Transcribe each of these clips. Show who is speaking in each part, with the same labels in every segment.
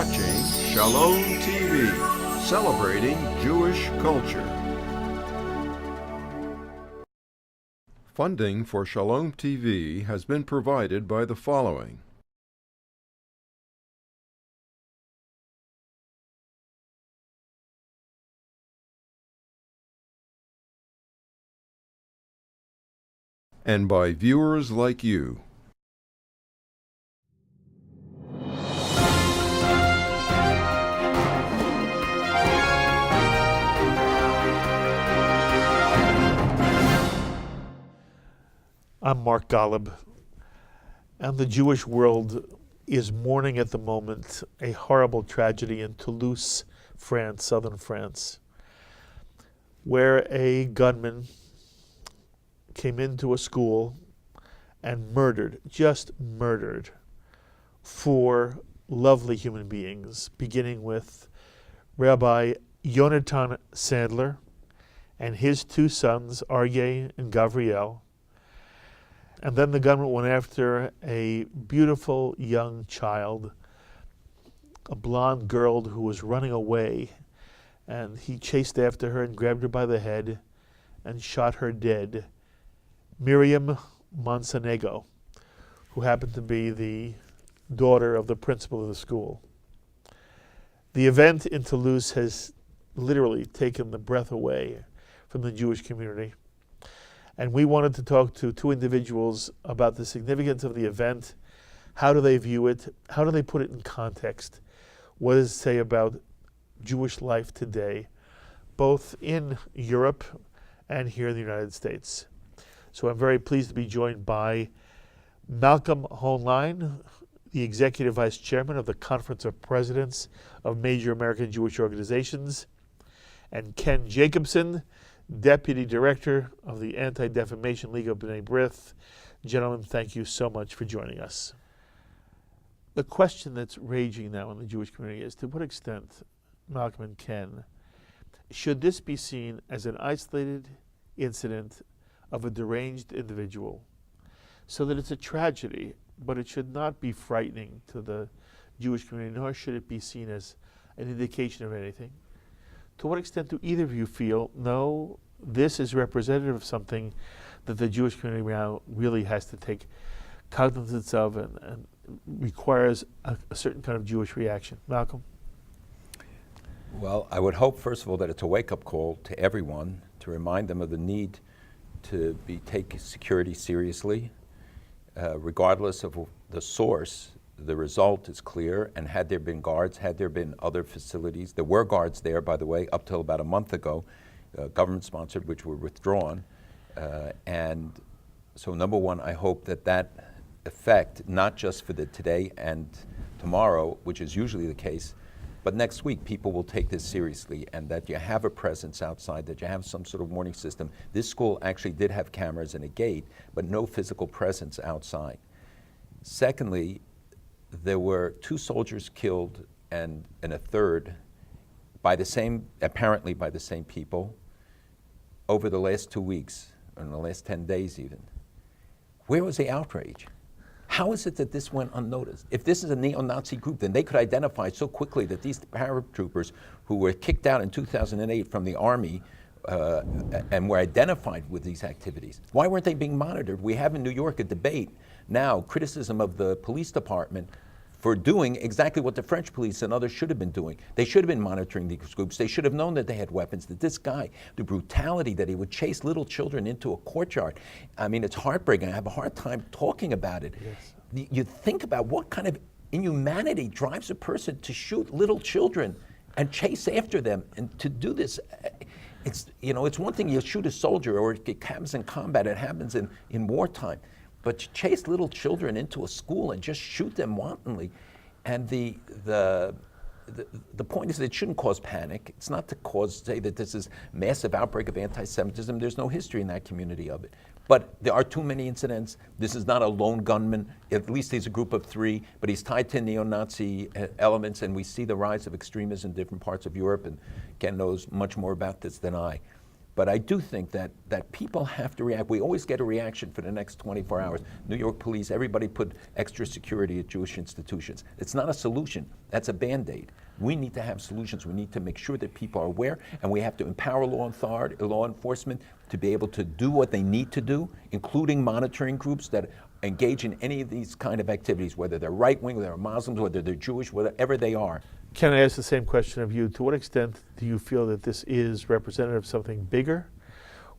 Speaker 1: watching Shalom TV, celebrating Jewish culture. Funding for Shalom TV has been provided by the following. And by viewers like you.
Speaker 2: I'm Mark Golub, and the Jewish world is mourning at the moment a horrible tragedy in Toulouse, France, southern France, where a gunman came into a school and just murdered 4 lovely human beings, beginning with Rabbi Yonatan Sandler and his 2 sons, Aryeh and Gavriel. And then the gunman went after a beautiful young child, a blonde girl who was running away. And he chased after her and grabbed her by the head and shot her dead. Miriam Monsonego, who happened to be the daughter of the principal of the school. The event in Toulouse has literally taken the breath away from the Jewish community. And we wanted to talk to 2 individuals about the significance of the event. How do they view it? How do they put it in context? What does it say about Jewish life today, both in Europe and here in the United States? So I'm very pleased to be joined by Malcolm Hoenlein, the Executive Vice Chairman of the Conference of Presidents of Major American Jewish Organizations, and Ken Jacobson, Deputy Director of the Anti-Defamation League of B'nai B'rith. Gentlemen, thank you so much for joining us. The question that's raging now in the Jewish community is, to what extent, Malcolm and Ken, should this be seen as an isolated incident of a deranged individual, so that it's a tragedy, but it should not be frightening to the Jewish community, nor should it be seen as an indication of anything? To what extent do either of you feel, no, this is representative of something that the Jewish community now really has to take cognizance of and requires a certain kind of Jewish reaction? Malcolm?
Speaker 3: Well, I would hope, first of all, that it's a wake-up call to everyone to remind them of the need to take security seriously, regardless of the source. The result is clear, and had there been guards, had there been other facilities, there were guards there, by the way, up till about a month ago, government-sponsored, which were withdrawn. And so number one, I hope that effect, not just for the today and tomorrow, which is usually the case, but next week people will take this seriously, and that you have a presence outside, that you have some sort of warning system. This school actually did have cameras and a gate, but no physical presence outside. Secondly, there were 2 soldiers killed and a third apparently by the same people over the last 2 weeks, or in the last 10 days even. Where was the outrage? How is it that this went unnoticed? If this is a neo-Nazi group, then they could identify so quickly that these paratroopers who were kicked out in 2008 from the army and were identified with these activities. Why weren't they being monitored? We have in New York a debate now, criticism of the police department for doing exactly what the French police and others should have been doing. They should have been monitoring these groups. They should have known that they had weapons, that this guy, the brutality that he would chase little children into a courtyard. I mean, it's heartbreaking. I have a hard time talking about it. Yes. You think about what kind of inhumanity drives a person to shoot little children and chase after them, and to do this. It's one thing you shoot a soldier, or it happens in combat, it happens in wartime. But to chase little children into a school and just shoot them wantonly, and the point is that it shouldn't cause panic. It's not to say that this is massive outbreak of anti-Semitism. There's no history in that community of it. But there are too many incidents. This is not a lone gunman. At least he's a group of 3, but he's tied to neo-Nazi elements, and we see the rise of extremism in different parts of Europe, and Ken knows much more about this than I. But I do think that people have to react. We always get a reaction for the next 24 hours. New York police, everybody put extra security at Jewish institutions. It's not a solution. That's a Band-Aid. We need to have solutions. We need to make sure that people are aware, and we have to empower law enforcement to be able to do what they need to do, including monitoring groups that engage in any of these kind of activities, whether they're right-wing, whether they're Muslims, whether they're Jewish, whatever they are.
Speaker 2: Can I ask the same question of you? To what extent do you feel that this is representative of something bigger,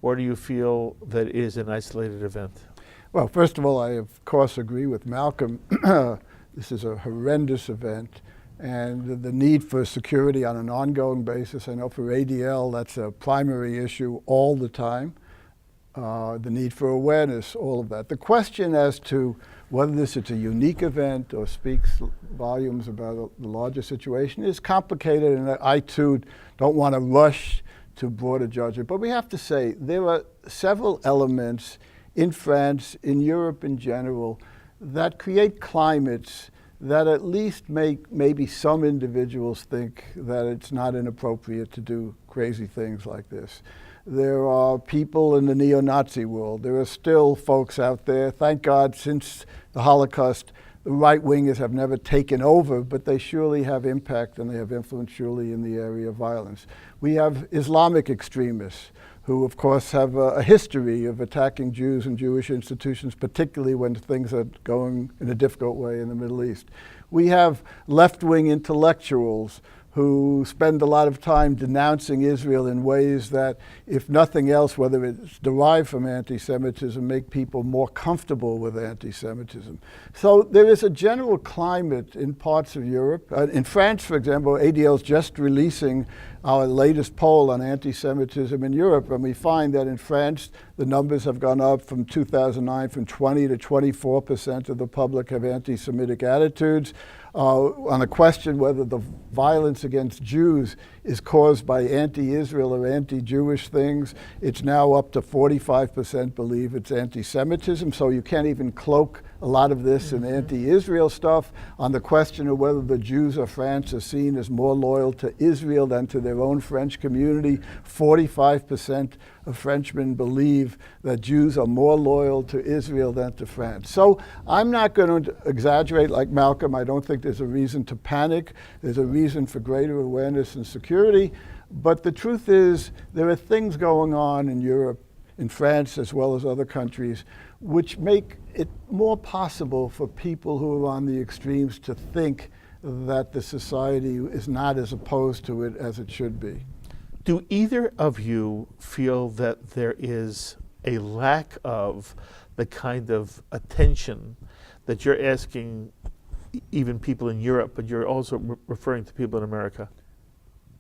Speaker 2: or do you feel that it is an isolated event?
Speaker 4: Well, first of all, I of course agree with Malcolm. This is a horrendous event, and the need for security on an ongoing basis. I know for ADL that's a primary issue all the time. The need for awareness, all of that. The question as to whether this is a unique event or speaks volumes about the larger situation is complicated, and I too don't want to rush to broader judgment. But we have to say there are several elements in France, in Europe in general, that create climates that at least make maybe some individuals think that it's not inappropriate to do crazy things like this. There are people in the neo-Nazi world. There are still folks out there. Thank God, since the Holocaust, the right-wingers have never taken over, but they surely have impact and they have influence surely in the area of violence. We have Islamic extremists who, of course, have a history of attacking Jews and Jewish institutions, particularly when things are going in a difficult way in the Middle East. We have left-wing intellectuals who spend a lot of time denouncing Israel in ways that, if nothing else, whether it's derived from anti-Semitism, make people more comfortable with anti-Semitism. So there is a general climate in parts of Europe. In France, for example, ADL is just releasing our latest poll on anti-Semitism in Europe, and we find that in France, the numbers have gone up from 2009 from 20 to 24% of the public have anti-Semitic attitudes. On a question whether the violence against Jews is caused by anti-Israel or anti-Jewish things, it's now up to 45% believe it's anti-Semitism, so you can't even cloak a lot of this in anti-Israel stuff. On the question of whether the Jews of France are seen as more loyal to Israel than to their own French community, 45% of Frenchmen believe that Jews are more loyal to Israel than to France. So I'm not going to exaggerate like Malcolm. I don't think there's a reason to panic. There's a reason for greater awareness and security. But the truth is there are things going on in Europe, in France as well as other countries, which make it more possible for people who are on the extremes to think that the society is not as opposed to it as it should be.
Speaker 2: Do either of you feel that there is a lack of the kind of attention that you're asking even people in Europe, but you're also referring to people in America?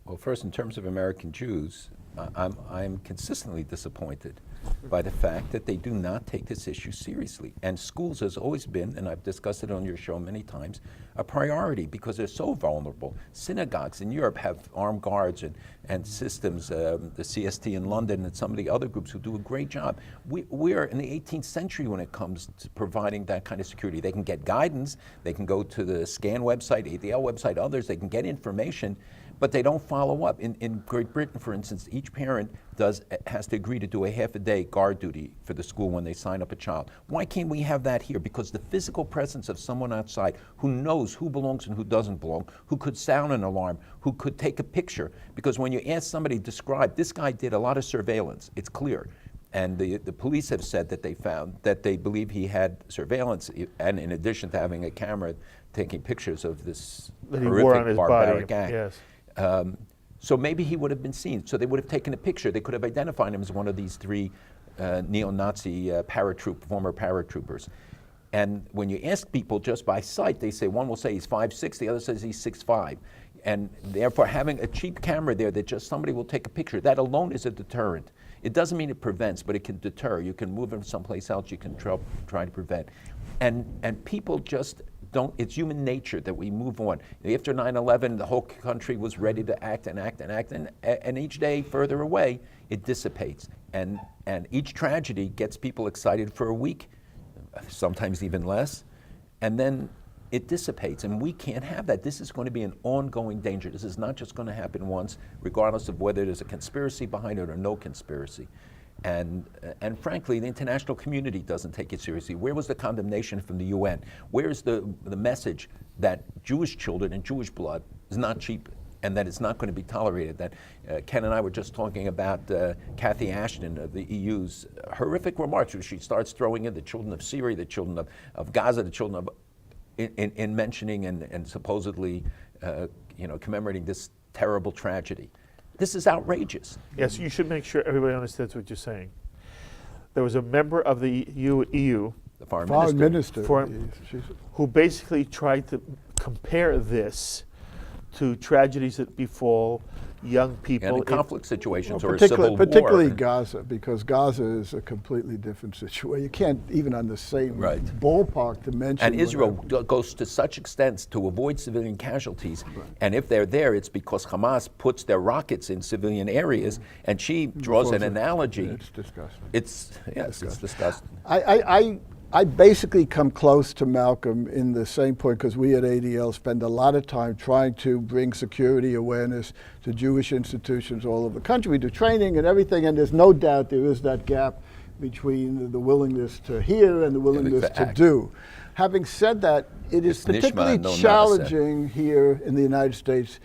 Speaker 3: Well, first, in terms of American Jews, I'm consistently disappointed by the fact that they do not take this issue seriously. And schools has always been, and I've discussed it on your show many times, a priority because they're so vulnerable. Synagogues in Europe have armed guards and systems, the CST in London and some of the other groups who do a great job. We are in the 18th century when it comes to providing that kind of security. They can get guidance, they can go to the SCAN website, ADL website, others, they can get information, but they don't follow up. In Great Britain, for instance, each parent has to agree to do a half a day guard duty for the school when they sign up a child. Why can't we have that here? Because the physical presence of someone outside who knows who belongs and who doesn't belong, who could sound an alarm, who could take a picture. Because when you ask somebody to describe, this guy did a lot of surveillance, it's clear. And the police have said that they found that they believe he had surveillance, and in addition to having a camera taking pictures of this horrific barbaric act.
Speaker 2: Yes.
Speaker 3: So maybe he would have been seen. So they would have taken a picture. They could have identified him as one of these three neo-Nazi former paratroopers. And when you ask people just by sight, they say, one will say he's 5'6", the other says he's 6'5". And therefore having a cheap camera there that just somebody will take a picture, that alone is a deterrent. It doesn't mean it prevents, but it can deter. You can move him someplace else, you can try to prevent. And people just don't, it's human nature that we move on. After 9/11, the whole country was ready to act, and each day further away, it dissipates. And each tragedy gets people excited for a week, sometimes even less, and then it dissipates, and we can't have that. This is going to be an ongoing danger. This is not just going to happen once, regardless of whether there's a conspiracy behind it or no conspiracy. And frankly, the international community doesn't take it seriously. Where was the condemnation from the UN? Where's the message that Jewish children and Jewish blood is not cheap and that it's not going to be tolerated? That Ken and I were just talking about Cathy Ashton of the EU's horrific remarks, where she starts throwing in the children of Syria, the children of Gaza, the children of in mentioning and supposedly commemorating this terrible tragedy. This is outrageous.
Speaker 2: Yes, you should make sure everybody understands what you're saying. There was a member of the EU
Speaker 3: The foreign
Speaker 4: minister,
Speaker 2: who basically tried to compare this to tragedies that befall young people.
Speaker 3: And in conflict situations
Speaker 4: Well,
Speaker 3: or a civil war.
Speaker 4: particularly Gaza, because Gaza is a completely different situation. You can't even on the same
Speaker 3: Right.
Speaker 4: ballpark dimension.
Speaker 3: And Israel goes to such extents to avoid civilian casualties. And if they're there, it's because Hamas puts their rockets in civilian areas. And she draws an analogy.
Speaker 4: It's disgusting.
Speaker 3: It's disgusting.
Speaker 4: I basically come close to Malcolm in the same point, because we at ADL spend a lot of time trying to bring security awareness to Jewish institutions all over the country. We do training and everything, and there's no doubt there is that gap between the willingness to hear and the willingness to do. Having said that, it is particularly challenging here in the United States,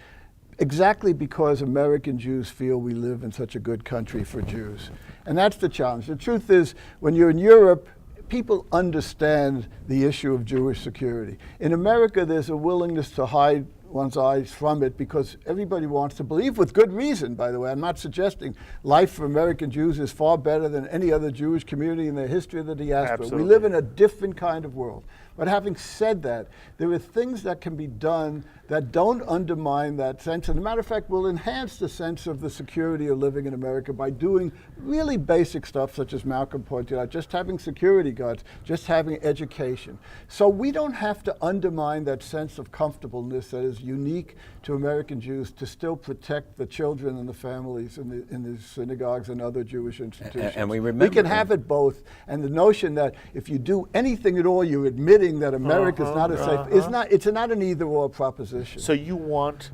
Speaker 4: exactly because American Jews feel we live in such a good country for Jews. And that's the challenge. The truth is, when you're in Europe, people understand the issue of Jewish security. In America, there's a willingness to hide one's eyes from it because everybody wants to believe, with good reason, by the way. I'm not suggesting life for American Jews is far better than any other Jewish community in the history of the diaspora.
Speaker 2: Absolutely.
Speaker 4: We live in a different kind of world. But having said that, there are things that can be done that don't undermine that sense, and as a matter of fact will enhance the sense of the security of living in America by doing really basic stuff, such as Malcolm pointed out, just having security guards, just having education. So we don't have to undermine that sense of comfortableness that is unique to American Jews to still protect the children and the families in the synagogues and other Jewish institutions.
Speaker 3: And we remember,
Speaker 4: we can have it both, and the notion that if you do anything at all, you're admitting that America is not a safe, it's not an either-or proposition.
Speaker 2: So you want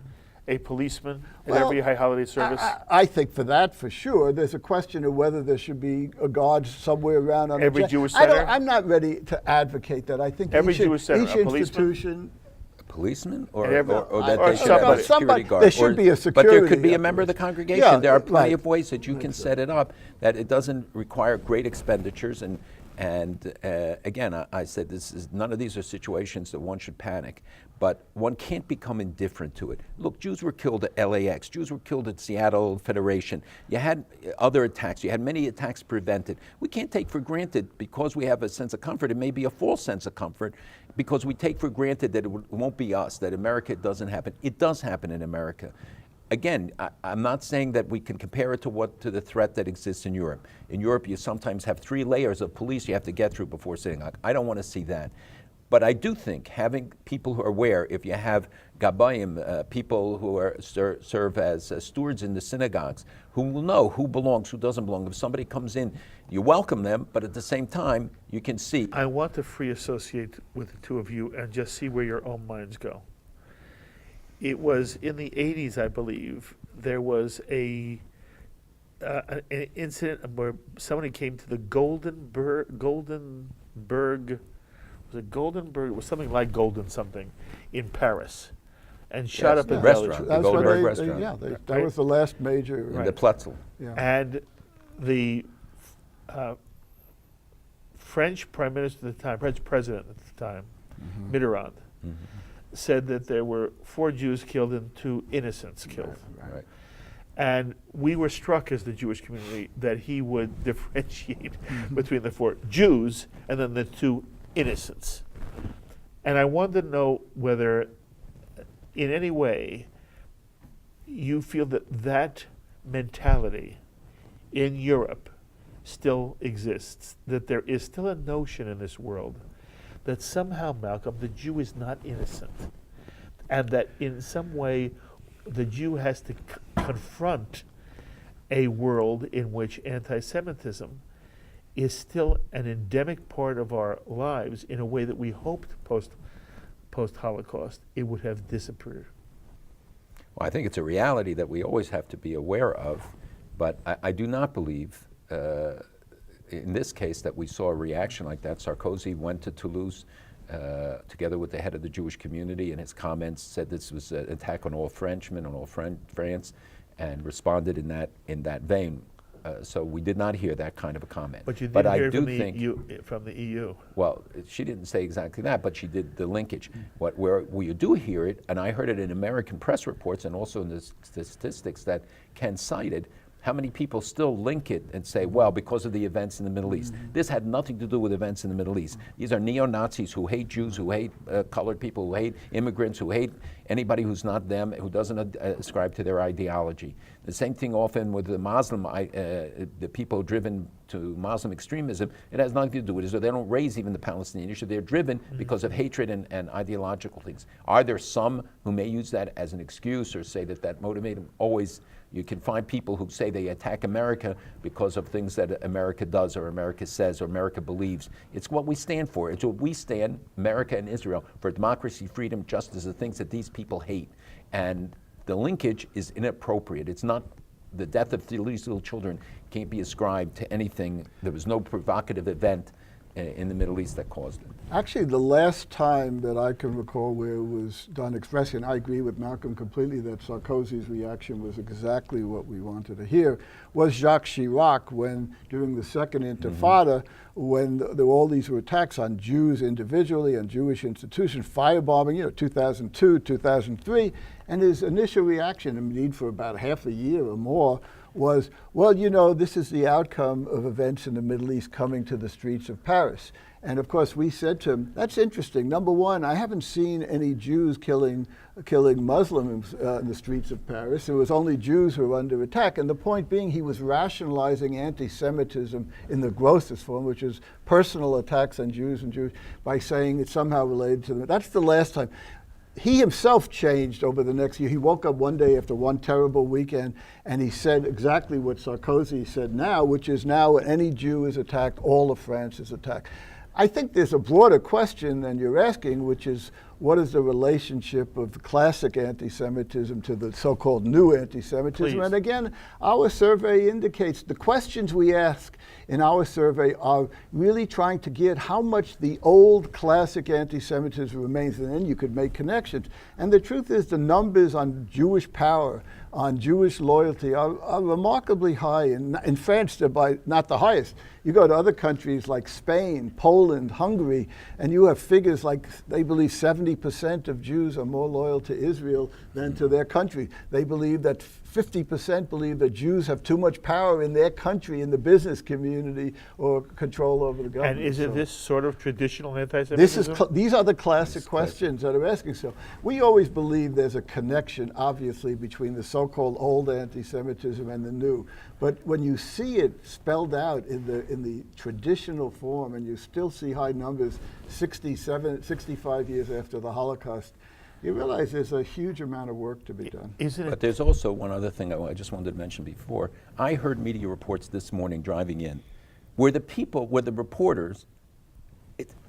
Speaker 2: a policeman in every high holiday service?
Speaker 4: I think for that, for sure. There's a question of whether there should be a guard somewhere around on
Speaker 2: every Jewish center?
Speaker 4: I'm not ready to advocate that. I think
Speaker 2: every
Speaker 4: each
Speaker 2: Jewish center,
Speaker 4: each
Speaker 2: a policeman?
Speaker 4: Institution.
Speaker 3: Policeman, or
Speaker 2: or
Speaker 3: that they should have a security guard.
Speaker 4: There should be a security.
Speaker 3: But there could be a member of the congregation.
Speaker 4: Yeah,
Speaker 3: there are plenty
Speaker 4: right.
Speaker 3: of ways that you can set it up that it doesn't require great expenditures. And again, I said none of these are situations that one should panic, but one can't become indifferent to it. Look, Jews were killed at LAX. Jews were killed at Seattle Federation. You had other attacks. You had many attacks prevented. We can't take for granted, because we have a sense of comfort, it may be a false sense of comfort, because we take for granted that it won't be us, that America doesn't happen. It does happen in America. Again, I'm not saying that we can compare it to the threat that exists in Europe. In Europe, you sometimes have 3 layers of police you have to get through before sitting. I don't want to see that. But I do think having people who are aware, if you have Gabayim, people who serve as stewards in the synagogues, who will know who belongs, who doesn't belong. If somebody comes in, you welcome them, but at the same time, you can see.
Speaker 2: I want to free associate with the two of you and just see where your own minds go. It was in the 80s, I believe, there was an incident where somebody came to the Goldenberg, was it Goldenberg? It was something like Golden something in Paris, and shot up a
Speaker 3: restaurant.
Speaker 4: That's
Speaker 3: The
Speaker 4: what
Speaker 3: Goldenberg restaurant.
Speaker 4: that was the last major.
Speaker 3: In the Plutzel.
Speaker 4: Yeah.
Speaker 2: And the French Prime Minister at the time, French President at the time, Mitterrand, said that there were 4 Jews killed and 2 innocents killed.
Speaker 3: Right.
Speaker 2: And we were struck as the Jewish community that he would differentiate between the 4 Jews and then the 2 innocents. And I wanted to know whether in any way you feel that that mentality in Europe still exists, that there is still a notion in this world that somehow, Malcolm, the Jew is not innocent, and that in some way the Jew has to confront a world in which anti-Semitism is still an endemic part of our lives in a way that we hoped post-Holocaust, it would have disappeared.
Speaker 3: Well, I think it's a reality that we always have to be aware of, but I do not believe in this case that we saw a reaction like that. Sarkozy went to Toulouse together with the head of the Jewish community, and his comments said this was an attack on all Frenchmen, on all France, and responded in that vein. So we did not hear that kind of a comment.
Speaker 2: But you did hear
Speaker 3: think
Speaker 2: from the EU.
Speaker 3: Well, she didn't say exactly that, but she did the linkage. Where you do hear it, and I heard it in American press reports and also in the statistics that Ken cited, how many people still link it and say, well, because of the events in the Middle East. This had nothing to do with events in the Middle East. These are neo-Nazis who hate Jews, who hate colored people, who hate immigrants, who hate anybody who's not them, who doesn't ascribe to their ideology. The same thing often with the Muslim, the people driven to Muslim extremism. It has nothing to do with it. So they don't raise even the Palestinian issue. They're driven because of hatred and ideological things. Are there some who may use that as an excuse or say that motivated them? Always. You can find people who say they attack America because of things that America does or America says or America believes. It's what we stand for. It's what we stand, America and Israel, for democracy, freedom, justice, the things that these people hate. And the linkage is inappropriate. It's not, the death of these little children can't be ascribed to anything. There was no provocative event in the Middle East that caused it.
Speaker 4: Actually, the last time that I can recall where it was done expressly, and I agree with Malcolm completely that Sarkozy's reaction was exactly what we wanted to hear, was Jacques Chirac when, during the Second Intifada, when there were all these attacks on Jews individually and Jewish institutions, firebombing, 2002, 2003, and his initial reaction, indeed for about half a year or more, was, well, this is the outcome of events in the Middle East coming to the streets of Paris. And of course, we said to him, that's interesting. Number one, I haven't seen any Jews killing Muslims in the streets of Paris. It was only Jews who were under attack. And the point being, he was rationalizing anti-Semitism in the grossest form, which is personal attacks on Jews and Jews, by saying it's somehow related to them. That's the last time. He himself changed over the next year. He woke up one day after one terrible weekend and he said exactly what Sarkozy said now, which is now when any Jew is attacked, all of France is attacked. I think there's a broader question than you're asking, which is what is the relationship of classic anti-Semitism to the so-called new anti-Semitism?
Speaker 2: Please.
Speaker 4: And again, our survey indicates the questions we ask in our survey are really trying to get how much the old classic anti-Semitism remains, and then you could make connections. And the truth is the numbers on Jewish power, on Jewish loyalty are remarkably high. In France, they're by not the highest. You go to other countries like Spain, Poland, Hungary, and you have figures like they believe 70% of Jews are more loyal to Israel than to their country. They believe that 50% believe that Jews have too much power in their country, in the business community, or control over the government.
Speaker 2: And is it this sort of traditional anti-Semitism?
Speaker 4: These are the classic questions that are asking. So we always believe there's a connection, obviously, between the so-called old anti-Semitism and the new. But when you see it spelled out in the traditional form, and you still see high numbers 65 years after the Holocaust, you realize there's a huge amount of work to be done.
Speaker 3: But there's also one other thing I just wanted to mention before. I heard media reports this morning driving in where the reporters,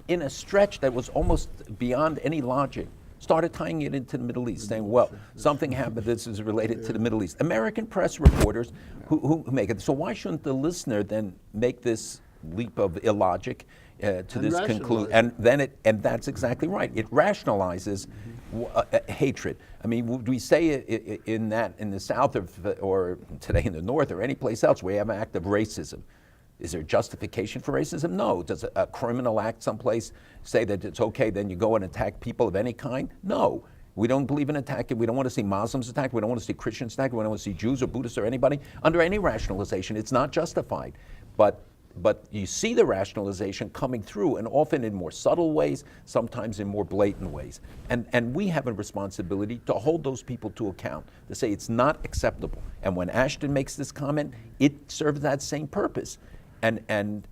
Speaker 3: in a stretch that was almost beyond any logic, started tying it into the Middle East, saying, well, something happened, this is related to the Middle East. American press reporters who make it. So why shouldn't the listener then make this leap of illogic to this conclusion? And that's exactly right. It rationalizes hatred. I mean, would we say in the South or today in the North or any place else where you have an act of racism? Is there justification for racism? No. Does a criminal act someplace say that it's okay, then you go and attack people of any kind? No. We don't believe in attacking. We don't want to see Muslims attacked. We don't want to see Christians attacked. We don't want to see Jews or Buddhists or anybody. Under any rationalization, it's not justified. But you see the rationalization coming through, and often in more subtle ways, sometimes in more blatant ways. And we have a responsibility to hold those people to account, to say it's not acceptable. And when Ashton makes this comment, it serves that same purpose. And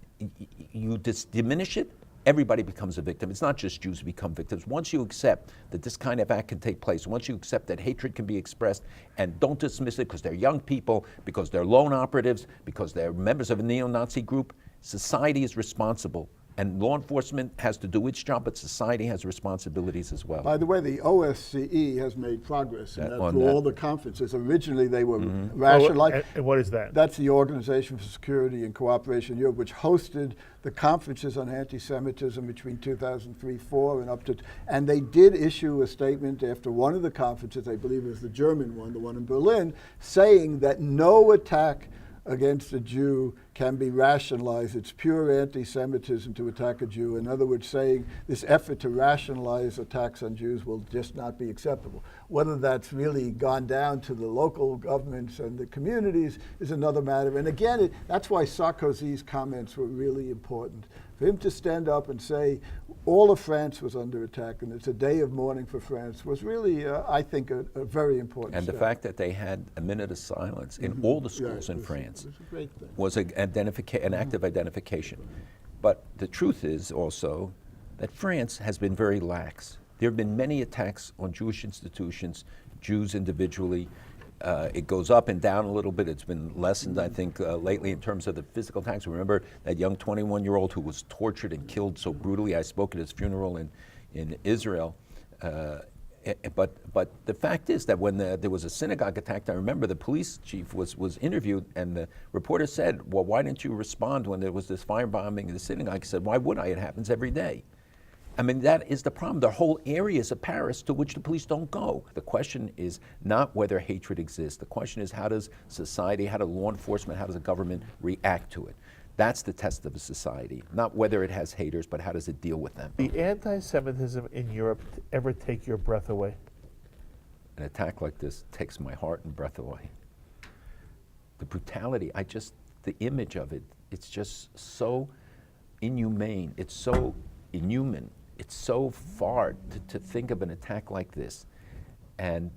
Speaker 3: you diminish it, everybody becomes a victim. It's not just Jews who become victims. Once you accept that this kind of act can take place, once you accept that hatred can be expressed, and don't dismiss it because they're young people, because they're lone operatives, because they're members of a neo-Nazi group, society is responsible And law enforcement has to do its job, but society has responsibilities as well.
Speaker 4: By the way, the OSCE has made progress in that through all the conferences. Originally, they were rationalized.
Speaker 2: And what is that?
Speaker 4: That's the Organization for Security and Cooperation in Europe, which hosted the conferences on anti-Semitism between 2003-4 and up to, and they did issue a statement after one of the conferences, I believe it was the German one, the one in Berlin, saying that no attack against a Jew can be rationalized. It's pure anti-Semitism to attack a Jew. In other words, saying this effort to rationalize attacks on Jews will just not be acceptable. Whether that's really gone down to the local governments and the communities is another matter. And again, that's why Sarkozy's comments were really important. For him to stand up and say all of France was under attack and it's a day of mourning for France was really, I think, a very important
Speaker 3: And
Speaker 4: step.
Speaker 3: the fact that they had a minute of silence in all the schools in France
Speaker 4: was a great thing.
Speaker 3: was an act of identification. But the truth is also that France has been very lax. There have been many attacks on Jewish institutions, Jews individually. It goes up and down a little bit. It's been lessened, I think, lately in terms of the physical attacks. Remember that young 21-year-old who was tortured and killed so brutally? I spoke at his funeral in Israel. But the fact is that when there was a synagogue attack, I remember the police chief was interviewed, and the reporter said, well, why didn't you respond when there was this firebombing in the synagogue? He said, why would I? It happens every day. I mean, that is the problem. There are whole areas of Paris to which the police don't go. The question is not whether hatred exists. The question is, how does society, how does law enforcement, how does the government react to it? That's the test of a society. Not whether it has haters, but how does it deal with them?
Speaker 2: Did anti-Semitism in Europe ever take your breath away?
Speaker 3: An attack like this takes my heart and breath away. The brutality, the image of it, it's just so inhumane. It's so inhuman. It's so far to think of an attack like this, and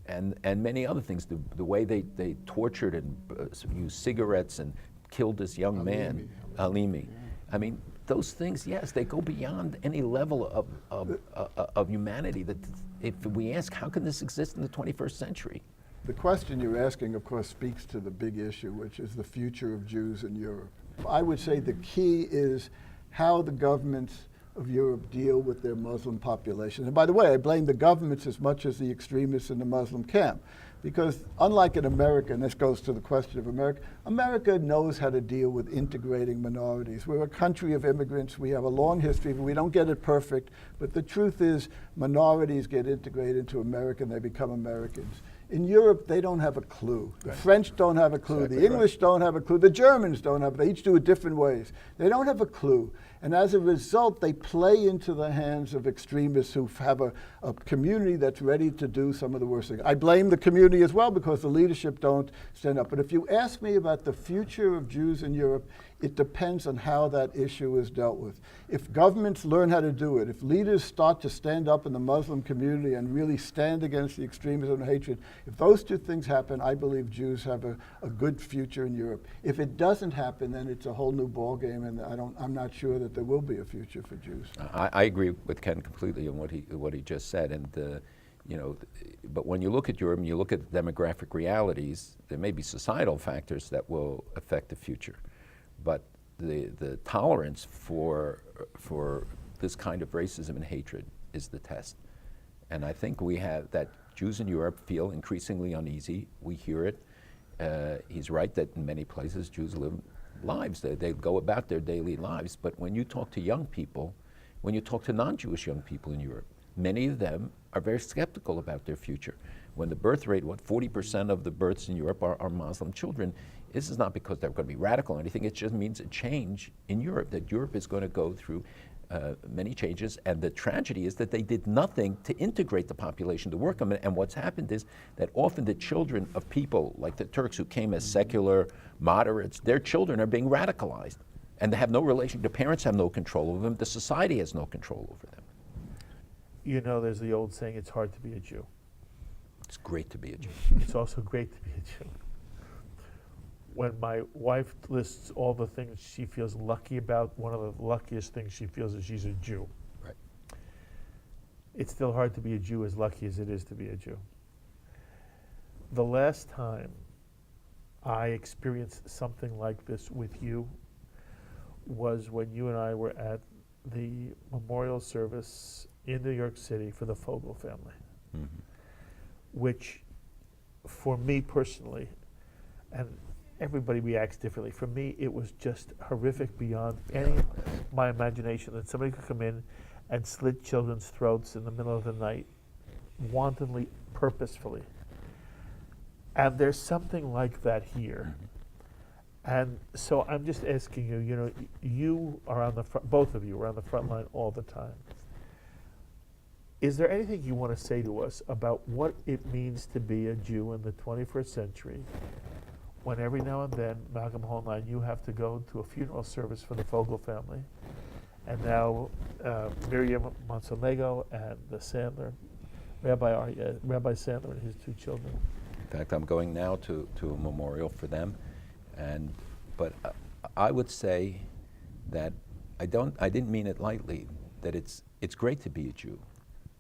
Speaker 3: many other things. The way they tortured and used cigarettes and killed this young man, Halimi. Yeah. I mean, those things, yes, they go beyond any level of humanity. That if we ask, how can this exist in the 21st century?
Speaker 4: The question you're asking, of course, speaks to the big issue, which is the future of Jews in Europe. I would say the key is how the governments of Europe deal with their Muslim population. And by the way, I blame the governments as much as the extremists in the Muslim camp. Because unlike in America, and this goes to the question of America, America knows how to deal with integrating minorities. We're a country of immigrants. We have a long history. We don't get it perfect. But the truth is, minorities get integrated into America and they become Americans. In Europe, they don't have a clue. The French don't have a clue. Exactly. The English don't have a clue. The Germans don't have. They each do it different ways. They don't have a clue. And as a result, they play into the hands of extremists who have a community that's ready to do some of the worst things. I blame the community as well because the leadership don't stand up. But if you ask me about the future of Jews in Europe, it depends on how that issue is dealt with. If governments learn how to do it, if leaders start to stand up in the Muslim community and really stand against the extremism and hatred, if those two things happen, I believe Jews have a good future in Europe. If it doesn't happen, then it's a whole new ballgame, and I'm not sure that there will be a future for Jews.
Speaker 3: I agree with Ken completely on what he just said, and but when you look at Europe and you look at demographic realities, there may be societal factors that will affect the future. But the tolerance for this kind of racism and hatred is the test. And I think we have that Jews in Europe feel increasingly uneasy. We hear it. He's right that in many places Jews live lives. They go about their daily lives. But when you talk to young people, when you talk to non-Jewish young people in Europe, many of them are very skeptical about their future. When the birth rate, 40% of the births in Europe are Muslim children, this is not because they're going to be radical or anything. It just means a change in Europe, that Europe is going to go through many changes. And the tragedy is that they did nothing to integrate the population, to work on it. And what's happened is that often the children of people like the Turks who came as secular moderates, their children are being radicalized. And they have no relation, the parents have no control over them, the society has no control over them.
Speaker 2: You know, there's the old saying, it's hard to be a Jew.
Speaker 3: It's great to be a Jew.
Speaker 2: It's also great to be a Jew. When my wife lists all the things she feels lucky about, one of the luckiest things she feels is she's a Jew.
Speaker 3: Right.
Speaker 2: It's still hard to be a Jew as lucky as it is to be a Jew. The last time I experienced something like this with you was when you and I were at the memorial service in New York City for the Fogel family, which for me personally, and everybody reacts differently, for me it was just horrific beyond any my imagination that somebody could come in and slit children's throats in the middle of the night, wantonly, purposefully. And there's something like that here. And so I'm just asking you, you know, you are on the front, both of you are on the front line all the time. Is there anything you want to say to us about what it means to be a Jew in the 21st century, when every now and then, Malcolm Hoenlein, you have to go to a funeral service for the Fogel family, and now Miriam Monsalego and the Sandler, Rabbi Sandler and his two children.
Speaker 3: In fact, I'm going now to a memorial for them, but I would say that I didn't mean it lightly. That it's great to be a Jew.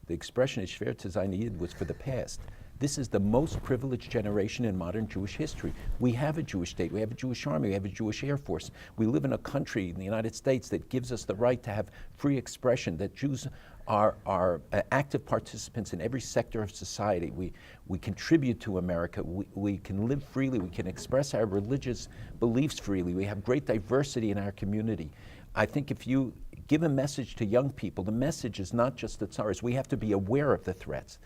Speaker 3: The expression "Ich werde sein Yid" was for the past. This is the most privileged generation in modern Jewish history. We have a Jewish state, we have a Jewish army, we have a Jewish Air Force. We live in a country, in the United States, that gives us the right to have free expression, that Jews are active participants in every sector of society. We contribute to America. We can live freely. We can express our religious beliefs freely. We have great diversity in our community. I think if you give a message to young people, the message is not just the tsars. We have to be aware of the threats.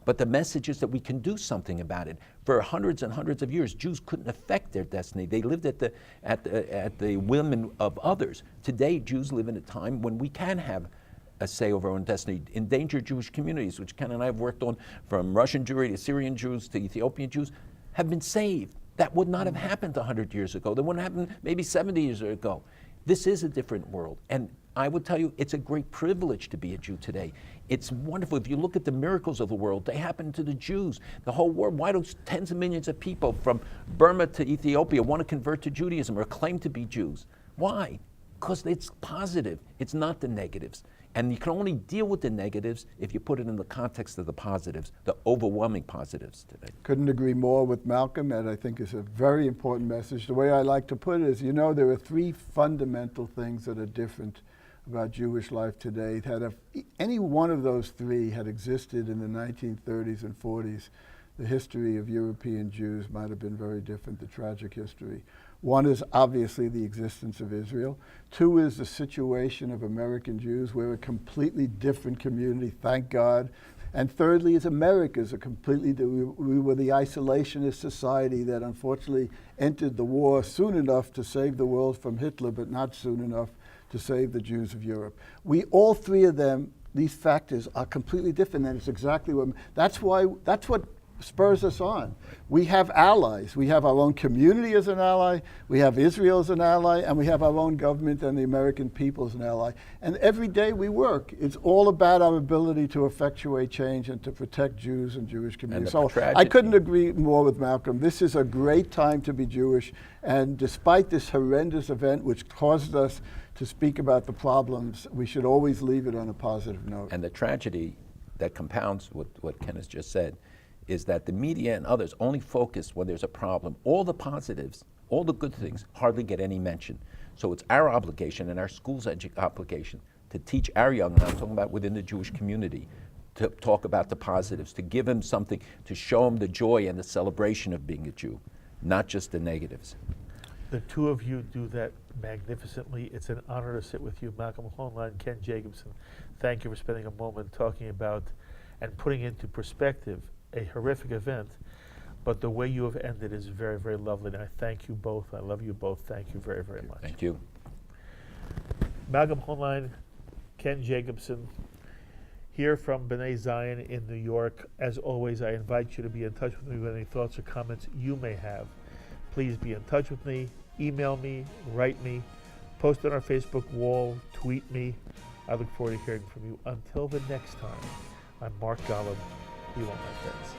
Speaker 3: But the message is that we can do something about it. For hundreds and hundreds of years, Jews couldn't affect their destiny. They lived at the whim of others. Today, Jews live in a time when we can have a say over our own destiny. Endangered Jewish communities, which Ken and I have worked on, from Russian Jewry to Syrian Jews to Ethiopian Jews, have been saved. That would not have happened 100 years ago. That wouldn't have happened maybe 70 years ago. This is a different world. And I would tell you, it's a great privilege to be a Jew today. It's wonderful. If you look at the miracles of the world, they happen to the Jews. The whole world, why do tens of millions of people from Burma to Ethiopia want to convert to Judaism or claim to be Jews? Why? Because it's positive. It's not the negatives. And you can only deal with the negatives if you put it in the context of the positives, the overwhelming positives today.
Speaker 4: Couldn't agree more with Malcolm, and I think it's a very important message. The way I like to put it is, you know, there are three fundamental things that are different about Jewish life today. That if any one of those three had existed in the 1930s and 40s, the history of European Jews might have been very different, the tragic history. One is obviously the existence of Israel. Two is the situation of American Jews. We're a completely different community, thank God. And thirdly is America's a completely, we were the isolationist society that unfortunately entered the war soon enough to save the world from Hitler, but not soon enough to save the Jews of Europe. We, all three of them, these factors are completely different, and it's exactly what, that's what spurs us on. We have allies. We have our own community as an ally, we have Israel as an ally, and we have our own government and the American people as an ally. And every day we work. It's all about our ability to effectuate change and to protect Jews and Jewish communities. So I couldn't agree more with Malcolm. This is a great time to be Jewish, and despite this horrendous event which caused us to speak about the problems, we should always leave it on a positive note.
Speaker 3: And the tragedy that compounds what Ken has just said is that the media and others only focus when there's a problem. All the positives, all the good things hardly get any mention. So it's our obligation and our school's obligation to teach our young, and I'm talking about within the Jewish community, to talk about the positives, to give them something, to show them the joy and the celebration of being a Jew, not just the negatives.
Speaker 2: The two of you do that magnificently. It's an honor to sit with you, Malcolm Hoenlein, Ken Jacobson. Thank you for spending a moment talking about and putting into perspective a horrific event, but the way you have ended is very, very lovely, and I thank you both. I love you both. Thank you very, very much.
Speaker 3: Thank you.
Speaker 2: Malcolm Hoenlein, Ken Jacobson, here from B'nai Zion in New York. As always, I invite you to be in touch with me with any thoughts or comments you may have. Please be in touch with me, email me, write me, post on our Facebook wall, tweet me. I look forward to hearing from you. Until the next time, I'm Mark Golub. Be well, my friends.